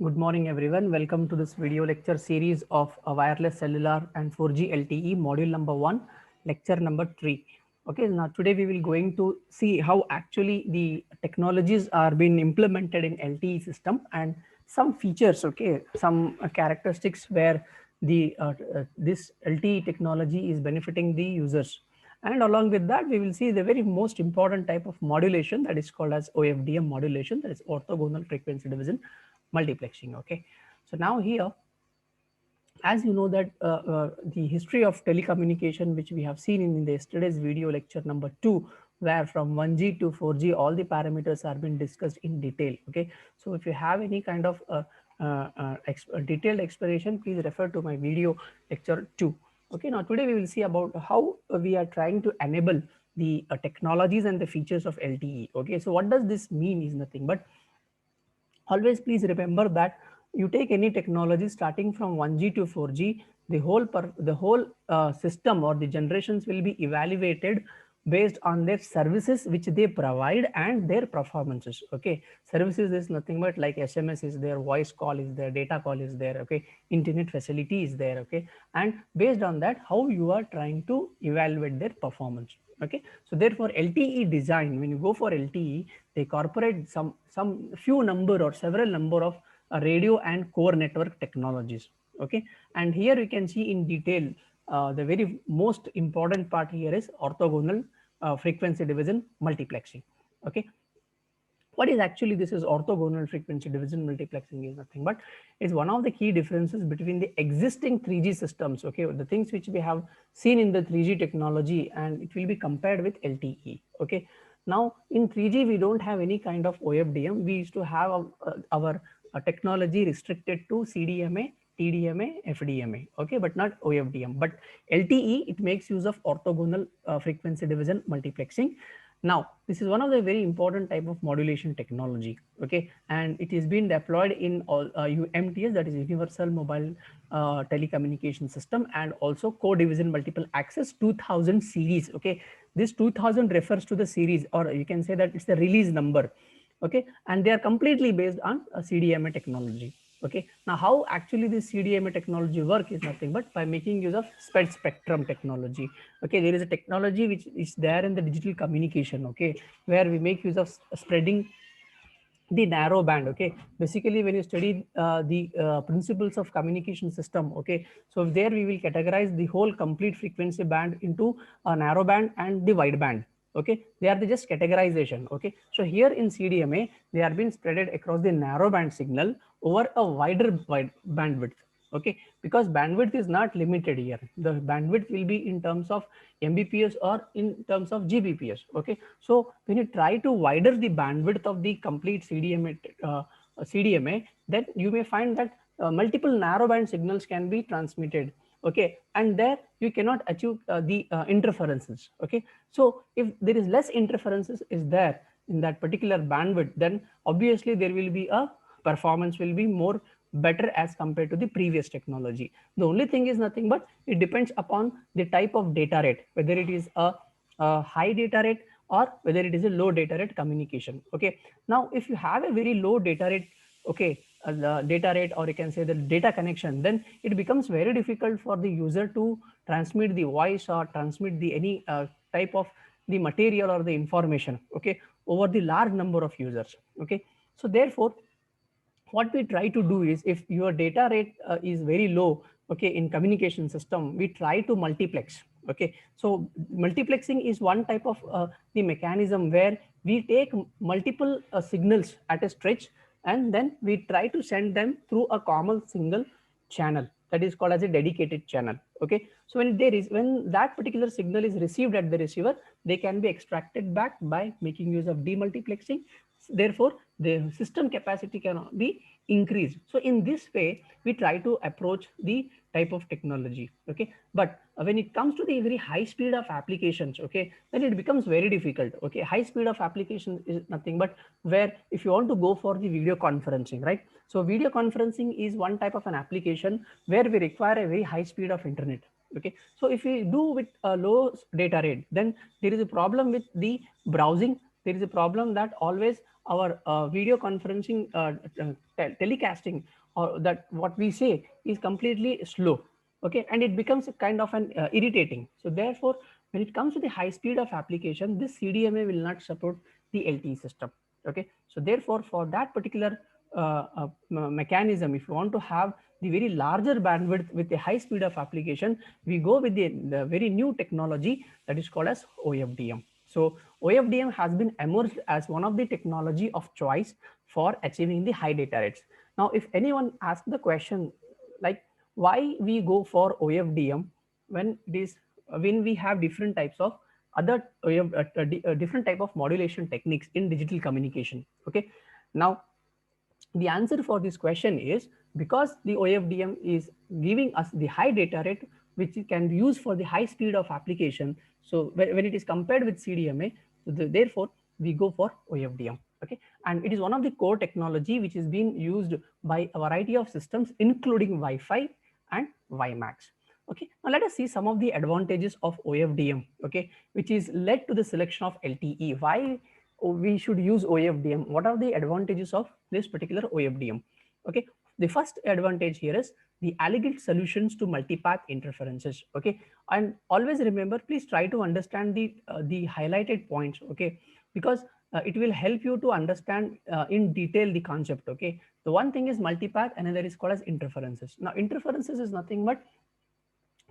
Good morning, everyone. Welcome to this video lecture series of wireless cellular and 4G LTE module number 1, lecture number 3. Okay, now today we will going to see how actually the technologies are being implemented in LTE system and some features, okay, some characteristics where the this LTE technology is benefiting the users. And along with that, we will see the very most important type of modulation that is called as OFDM modulation, that is orthogonal frequency division multiplexing. Okay, so now here, as you know that the history of telecommunication which we have seen in the yesterday's video lecture number 2, where from 1G to 4G all the parameters are being discussed in detail. Okay, so if you have any kind of detailed explanation, please refer to my video lecture 2. Okay, now today we will see about how we are trying to enable the technologies and the features of LTE. Okay, so what does this mean is nothing but, always please remember that you take any technology starting from 1G to 4G, the whole system or the generations will be evaluated based on their services which they provide and their performances. Okay, services is nothing but like SMS is there, voice call is there, data call is there, okay, internet facility is there. Okay, and based on that, how you are trying to evaluate their performance. Okay, so therefore LTE design, when you go for LTE, they incorporate some few number or several number of radio and core network technologies. Okay, and here you can see in detail the very most important part here is orthogonal frequency division multiplexing. Okay, what is actually this is orthogonal frequency division multiplexing is nothing but is one of the key differences between the existing 3G systems. Okay, the things which we have seen in the 3G technology, and it will be compared with LTE. Okay, now in 3G we don't have any kind of OFDM. We used to have our technology restricted to CDMA, TDMA, FDMA. Okay, but not OFDM. But LTE, it makes use of orthogonal frequency division multiplexing. Now, this is one of the very important type of modulation technology. Okay, and it is being deployed in all UMTS, that is Universal Mobile Telecommunication System, and also co-division multiple access 2000 series. Okay, this 2000 refers to the series, or you can say that it's the release number. Okay, and they are completely based on CDMA technology. Okay, now how actually this CDMA technology work is nothing but by making use of spread spectrum technology. Okay, there is a technology which is there in the digital communication. Okay, where we make use of spreading the narrow band. Okay, basically when you study the principles of communication system, okay, so there we will categorize the whole complete frequency band into a narrow band and the wide band. Okay, they are the just categorization. Okay, so here in CDMA they are being spreaded across the narrow band signal over a wide bandwidth. Okay, because bandwidth is not limited here, the bandwidth will be in terms of Mbps or in terms of Gbps. Okay, so when you try to widen the bandwidth of the complete CDMA, then you may find that multiple narrowband signals can be transmitted. Okay, and there you cannot achieve the interferences. Okay, so if there is less interferences is there in that particular bandwidth, then obviously there will be a performance will be more better as compared to the previous technology. The only thing is nothing but it depends upon the type of data rate, whether it is a high data rate or whether it is a low data rate communication. Okay, now if you have a very low data rate, okay, the data rate, or you can say the data connection, then it becomes very difficult for the user to transmit the voice or transmit the any type of the material or the information, okay, over the large number of users. Okay, so therefore what we try to do is, if your data rate is very low, okay, in communication system, we try to multiplex. Okay, so multiplexing is one type of the mechanism where we take multiple signals at a stretch, and then we try to send them through a common single channel that is called as a dedicated channel. Okay, so when that particular signal is received at the receiver, they can be extracted back by making use of demultiplexing. Therefore the system capacity can be increased. So in this way we try to approach the type of technology. Okay, but when it comes to the very high speed of applications, okay, then it becomes very difficult. Okay, high speed of application is nothing but where if you want to go for the video conferencing, right? So video conferencing is one type of an application where we require a very high speed of internet. Okay, so if we do with a low data rate, then there is a problem with the browsing. There is a problem that always our video conferencing telecasting, or that what we say is completely slow. Okay, and it becomes a kind of an irritating. So therefore, when it comes to the high speed of application, this CDMA will not support the LTE system. Okay, so therefore, for that particular mechanism, if you want to have the very larger bandwidth with the high speed of application, we go with the very new technology that is called as OFDM. So OFDM has been emerged as one of the technology of choice for achieving the high data rates. Now, if anyone asks the question like why we go for OFDM when it is when we have different types of other different type of modulation techniques in digital communication. Okay, now the answer for this question is because the OFDM is giving us the high data rate which can be used for the high speed of application. So when it is compared with CDMA, so therefore we go for OFDM. Okay, and it is one of the core technology which is being used by a variety of systems including Wi-Fi and WiMAX. Okay, now let us see some of the advantages of OFDM, okay, which is led to the selection of LTE. Why we should use OFDM? What are the advantages of this particular OFDM? Okay, the first advantage here is the elegant solutions to multipath interferences. Okay, and always remember, please try to understand the highlighted points. Okay, because it will help you to understand in detail the concept. Okay, the one thing is multipath, another is called as interferences. Now interferences is nothing but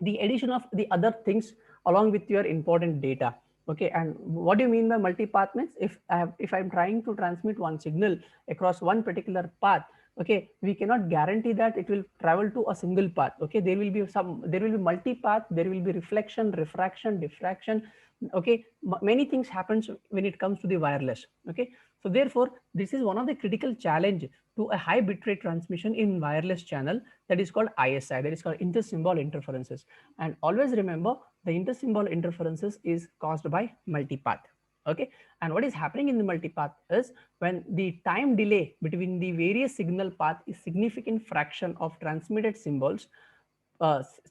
the addition of the other things along with your important data. Okay, and what do you mean by multipath means if I'm trying to transmit one signal across one particular path, okay, we cannot guarantee that it will travel to a single path. Okay, there will be multipath, there will be reflection, refraction, diffraction. Okay, many things happens when it comes to the wireless. Okay, so therefore this is one of the critical challenge to a high bitrate transmission in wireless channel, that is called ISI, that is called inter-symbol interferences. And always remember, the inter-symbol interferences is caused by multipath. Okay, and what is happening in the multipath is when the time delay between the various signal path is significant fraction of transmitted symbols,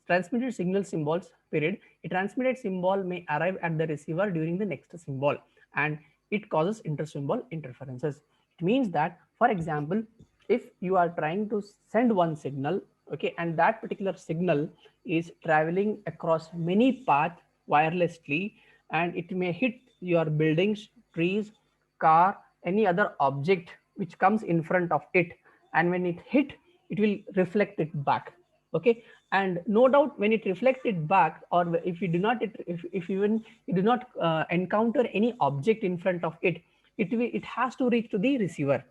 transmitted signal symbols period, a transmitted symbol may arrive at the receiver during the next symbol, and it causes inter-symbol interferences. It means that, for example, if you are trying to send one signal, okay, and that particular signal is traveling across many paths wirelessly, and it may hit your buildings, trees, car, any other object which comes in front of it, and when it hit, it will reflect it back. Okay, and no doubt when it reflected back, or if you do not if even you do not encounter any object in front of it, it has to reach to the receiver.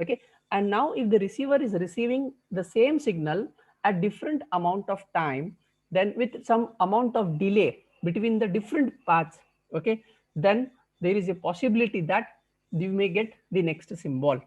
Okay, and now if the receiver is receiving the same signal at different amount of time, then with some amount of delay between the different paths, okay, then there is a possibility that you may get the next symbol.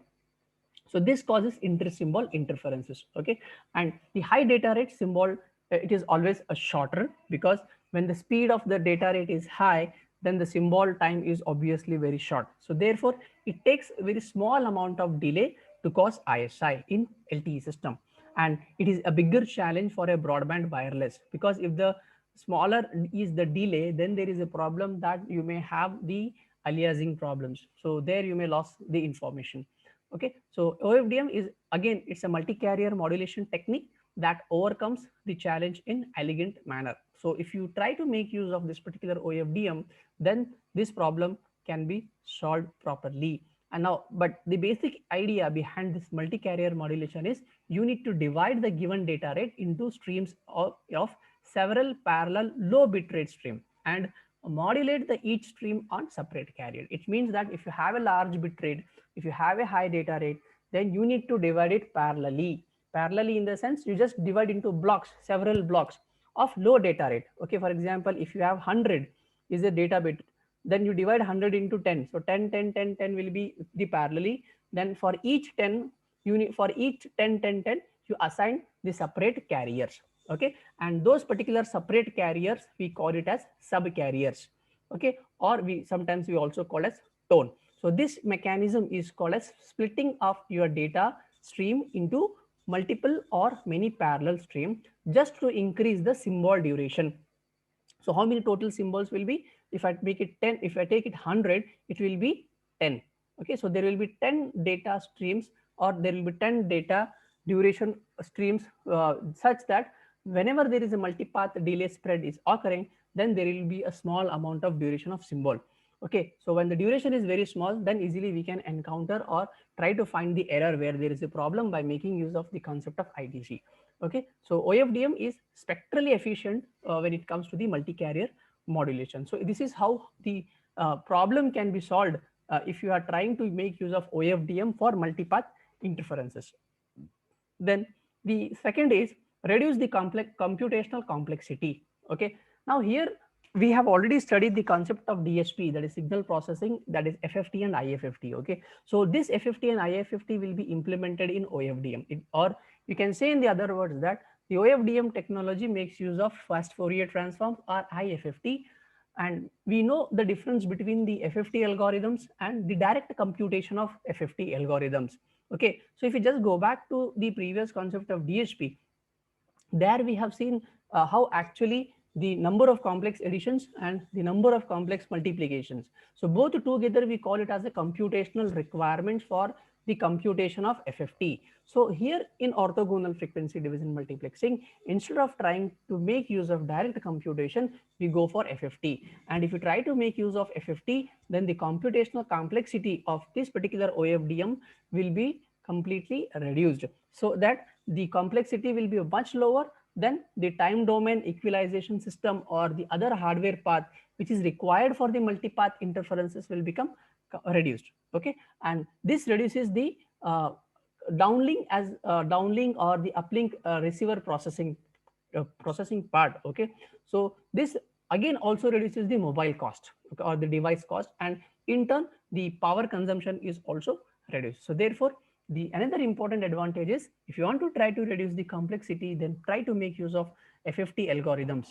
So this causes inter-symbol interferences. Okay, and the high data rate symbol, it is always a shorter, because when the speed of the data rate is high, then the symbol time is obviously very short. So therefore it takes a very small amount of delay to cause ISI in LTE system, and it is a bigger challenge for a broadband wireless, because if the smaller is the delay, then there is a problem that you may have the aliasing problems, so there you may lose the information. Okay, so OFDM is, again, it's a multi-carrier modulation technique that overcomes the challenge in elegant manner. So if you try to make use of this particular OFDM, then this problem can be solved properly. And now, but the basic idea behind this multi-carrier modulation is you need to divide the given data rate into streams of several parallel low bitrate stream and modulate the each stream on separate carrier. It means that if you have a large bitrate, if you have a high data rate, then you need to divide it parallelly. Parallelly in the sense you just divide into blocks, several blocks of low data rate. Okay, for example, if you have 100 is a data bit, then you divide 100 into 10. So 10, 10, 10, 10 will be the parallelly. Then for each 10, for each 10, 10, 10, you assign the separate carriers. Okay, and those particular separate carriers, we call it as sub carriers. Okay, or sometimes we also call as tone. So this mechanism is called as splitting of your data stream into multiple or many parallel stream, just to increase the symbol duration. So how many total symbols will be? If I make it 10, if I take it 100, it will be 10. Okay, so there will be 10 data streams or there will be 10 data duration streams, such that whenever there is a multipath delay spread is occurring, then there will be a small amount of duration of symbol. Okay, so when the duration is very small, then easily we can encounter or try to find the error where there is a problem by making use of the concept of IDC. Okay, so OFDM is spectrally efficient when it comes to the multi-carrier modulation. So this is how the problem can be solved if you are trying to make use of OFDM for multipath interferences. Then the second is reduce the computational complexity. Okay, now here we have already studied the concept of DSP, that is signal processing, that is FFT and IFFT. Okay, so this FFT and IFFT will be implemented in OFDM, or you can say in the other words that the OFDM technology makes use of fast Fourier transforms or IFFT, and we know the difference between the FFT algorithms and the direct computation of FFT algorithms. Okay, so if you just go back to the previous concept of DSP, there we have seen how actually the number of complex additions and the number of complex multiplications. So both together we call it as a computational requirement for the computation of FFT. So here in orthogonal frequency division multiplexing, instead of trying to make use of direct computation, we go for FFT. And if you try to make use of FFT, then the computational complexity of this particular OFDM will be completely reduced, so that the complexity will be much lower than the time domain equalization system or the other hardware path which is required for the multipath interferences will become reduced. Okay, and this reduces the downlink as downlink or the uplink receiver processing part. Okay, so this again also reduces the mobile cost, okay, or the device cost, and in turn the power consumption is also reduced. So therefore the another important advantage is, if you want to try to reduce the complexity, then try to make use of FFT algorithms.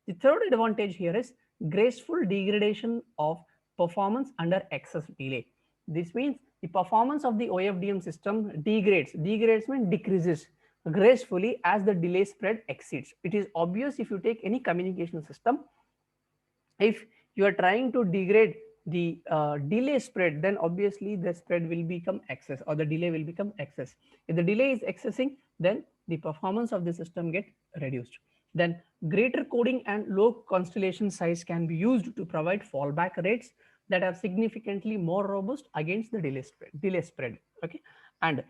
The third advantage here is graceful degradation of performance under excess delay. This means the performance of the OFDM system degrades. Degrades means decreases gracefully as the delay spread exceeds. It is obvious if you take any communication system, if you are trying to degrade the delay spread, then obviously the spread will become excess, or the delay will become excess. If the delay is excessing, then the performance of the system get reduced. Then greater coding and low constellation size can be used to provide fallback rates that are significantly more robust against the delay spread. Okay, and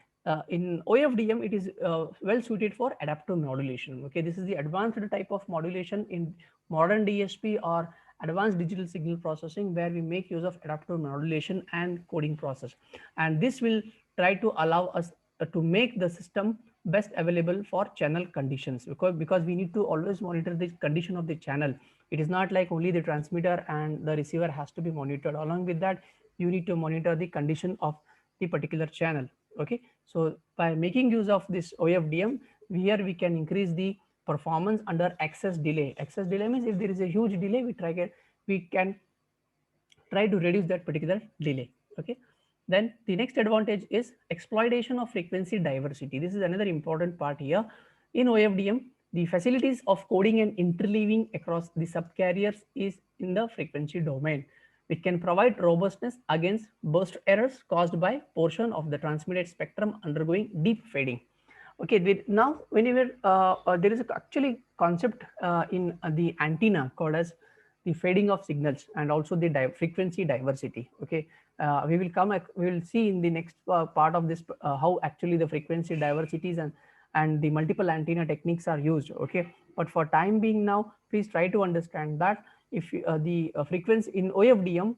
in OFDM, it is well suited for adaptive modulation. Okay, this is the advanced type of modulation in modern DSP or advanced digital signal processing, where we make use of adaptive modulation and coding process, and this will try to allow us to make the system best available for channel conditions, because we need to always monitor the condition of the channel. It is not like only the transmitter and the receiver has to be monitored. Along with that, you need to monitor the condition of the particular channel. Okay, so by making use of this OFDM, here we can increase the performance under excess delay. Excess delay means if there is a huge delay, we can try to reduce that particular delay. Okay, then the next advantage is exploitation of frequency diversity. This is another important part here. In OFDM, the facilities of coding and interleaving across the subcarriers is in the frequency domain, which can provide robustness against burst errors caused by portion of the transmitted spectrum undergoing deep fading. Okay, now whenever there is actually concept in the antenna called as the fading of signals and also the frequency diversity. Okay, we will see in the next part of this how actually the frequency diversities and the multiple antenna techniques are used. Okay, but for time being now, please try to understand that if the frequency in OFDM,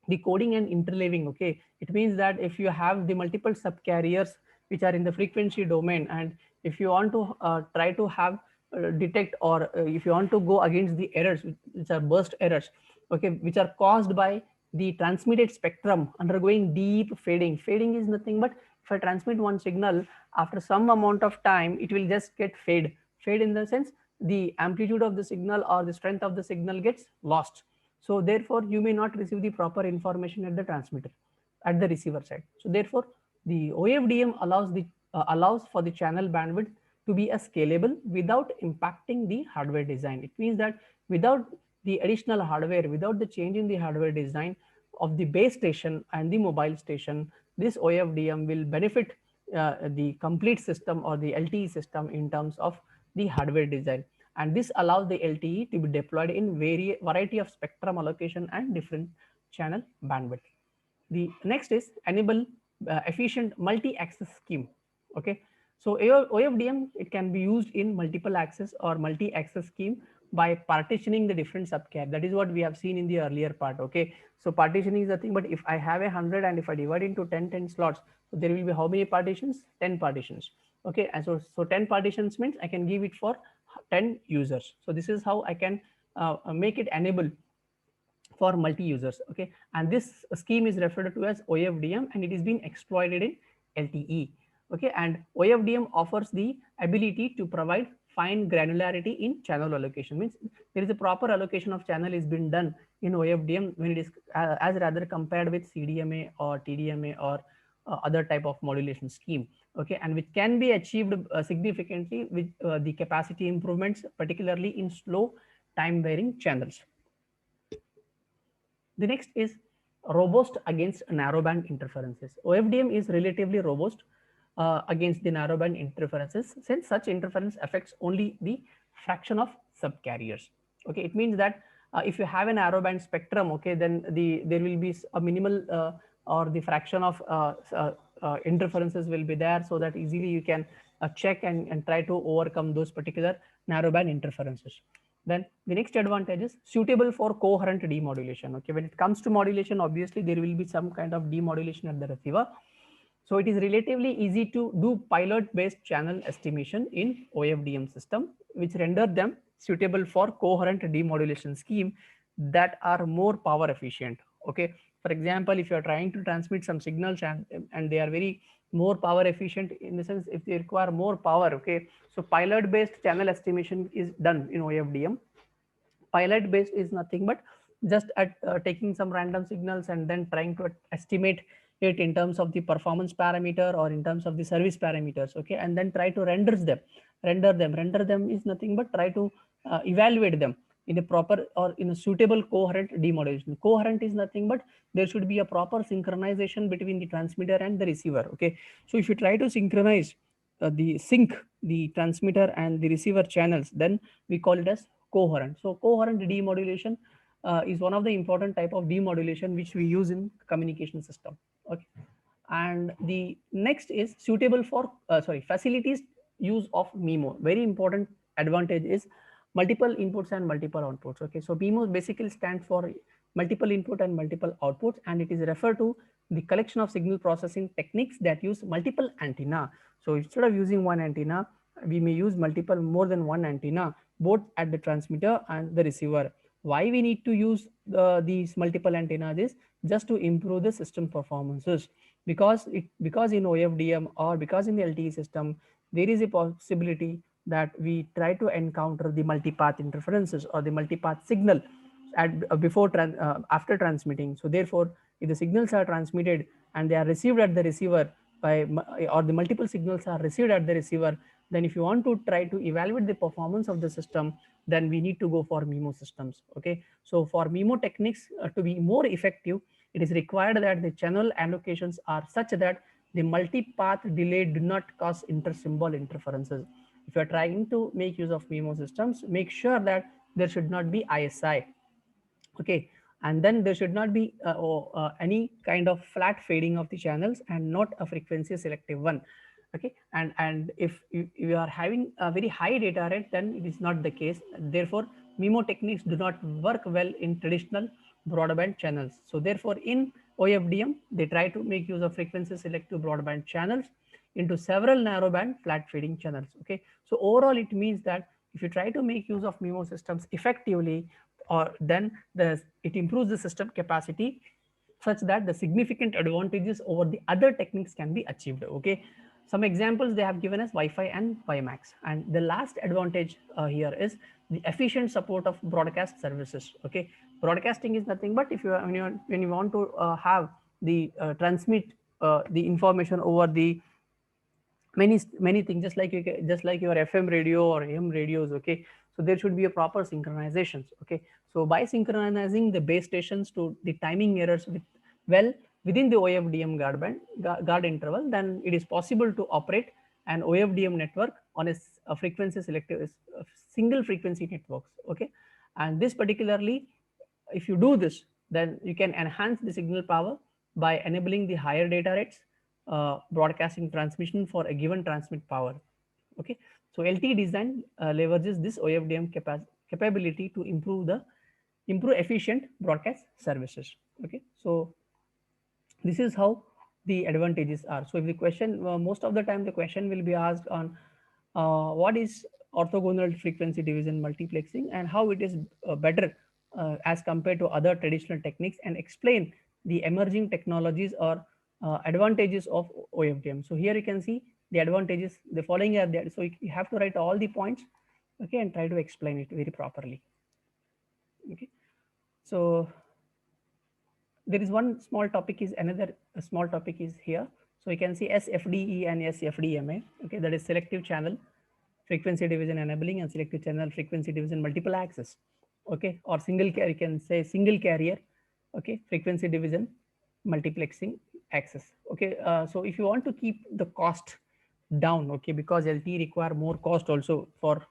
the coding and interleaving, okay, it means that if you have the multiple subcarriers which are in the frequency domain, and if you want to try to have detect, or if you want to go against the errors which are burst errors, okay, which are caused by the transmitted spectrum undergoing deep fading. Fading is nothing but, if I transmit one signal, after some amount of time it will just get fade in the sense the amplitude of the signal or the strength of the signal gets lost. So therefore you may not receive the proper information at the transmitter, at the receiver side. So therefore the OFDM allows for the channel bandwidth to be a scalable without impacting the hardware design. It means that without the additional hardware, without the change in the hardware design of the base station and the mobile station, this OFDM will benefit the complete system or the LTE system in terms of the hardware design, and this allows the LTE to be deployed in variety of spectrum allocation and different channel bandwidth. The next is enable efficient multi-access scheme. Okay, so OFDM, it can be used in multiple access or multi-access scheme by partitioning the different subcarrier. That is what we have seen in the earlier part. Okay, so partitioning is the thing, but if I have 100 and if I divide into 10 slots, so there will be how many partitions? 10 partitions. Okay, and so 10 partitions means I can give it for 10 users. So this is how I can make it enable for multi-users. Okay, and this scheme is referred to as OFDM, and it is being exploited in LTE. Okay, and OFDM offers the ability to provide fine granularity in channel allocation. Means there is a proper allocation of channel is being done in OFDM when it is as rather compared with CDMA or TDMA or other type of modulation scheme. Okay, and which can be achieved significantly with the capacity improvements, particularly in slow time varying channels. The next is robust against narrowband interferences. OFDM is relatively robust against the narrowband interferences, since such interference affects only the fraction of subcarriers. Okay, it means that if you have a narrowband spectrum, okay, then there will be a minimal or the fraction of interferences will be there, so that easily you can check and try to overcome those particular narrowband interferences. Then the next advantage is suitable for coherent demodulation. Okay, when it comes to modulation, obviously there will be some kind of demodulation at the receiver. So it is relatively easy to do pilot based channel estimation in OFDM system, which render them suitable for coherent demodulation scheme that are more power efficient. Okay, for example, if you are trying to transmit some signals and they are very more power efficient, in the sense if they require more power. Okay, so pilot based channel estimation is done in OFDM. Pilot based is nothing but just at taking some random signals and then trying to estimate it in terms of the performance parameter or in terms of the service parameters. Okay, and then try to render them is nothing but try to evaluate them in a proper or in a suitable coherent demodulation. Coherent is nothing but there should be a proper synchronization between the transmitter and the receiver. Okay, so if you try to synchronize the transmitter and the receiver channels, then we call it as coherent. So coherent demodulation is one of the important type of demodulation which we use in communication system. Okay, and the next is suitable for facilities use of MIMO. Very important advantage is multiple inputs and multiple outputs. Okay, so MIMO basically stands for multiple input and multiple outputs, and it is referred to the collection of signal processing techniques that use multiple antenna. So instead of using one antenna, we may use more than one antenna, both at the transmitter and the receiver. Why we need to use these multiple antennas is just to improve the system performances, because in OFDM or because in the LTE system, there is a possibility that we try to encounter the multipath interferences or the multipath signal at after transmitting. So therefore, if the signals are transmitted and they are received at the receiver or the multiple signals are received at the receiver, then if you want to try to evaluate the performance of the system, then we need to go for MIMO systems. Okay, so for MIMO techniques to be more effective, it is required that the channel allocations are such that the multipath delay do not cause inter-symbol interferences. If you are trying to make use of MIMO systems, make sure that there should not be ISI. Okay, and then there should not be any kind of flat fading of the channels and not a frequency selective one. Okay, and if you are having a very high data rate, then it is not the case. Therefore, MIMO techniques do not work well in traditional broadband channels. So therefore, in OFDM, they try to make use of frequency selective broadband channels into several narrowband flat fading channels. Okay, so overall it means that if you try to make use of MIMO systems effectively, or then it improves the system capacity such that the significant advantages over the other techniques can be achieved. Okay, some examples they have given us Wi-Fi and WiMAX, and the last advantage here is the efficient support of broadcast services. Okay, broadcasting is nothing but if you when you want to have the transmit the information over the many things, just like your FM radio or AM radios. Okay, so there should be a proper synchronizations. Okay, so by synchronizing the base stations to the timing errors with well within the OFDM guard interval, then it is possible to operate an OFDM network on a frequency selective single frequency networks. Okay, and this particularly, if you do this, then you can enhance the signal power by enabling the higher data rates, broadcasting transmission for a given transmit power. Okay, so LTE design leverages this OFDM capability to improve efficient broadcast services. Okay, so this is how the advantages are. So if the question, most of the time the question will be asked on what is orthogonal frequency division multiplexing and how it is better as compared to other traditional techniques, and explain the emerging technologies or advantages of OFDM. So here you can see the advantages, the following are there. So you have to write all the points, okay, and try to explain it very properly. Okay, so there is one small topic, is another small topic is here. So you can see SFDE and SFDMA. Okay, that is selective channel frequency division enabling and selective channel frequency division multiple access. Okay, or single carrier, you can say single carrier. Okay, frequency division multiplexing access. Okay, so if you want to keep the cost down, okay, because LTE require more cost also for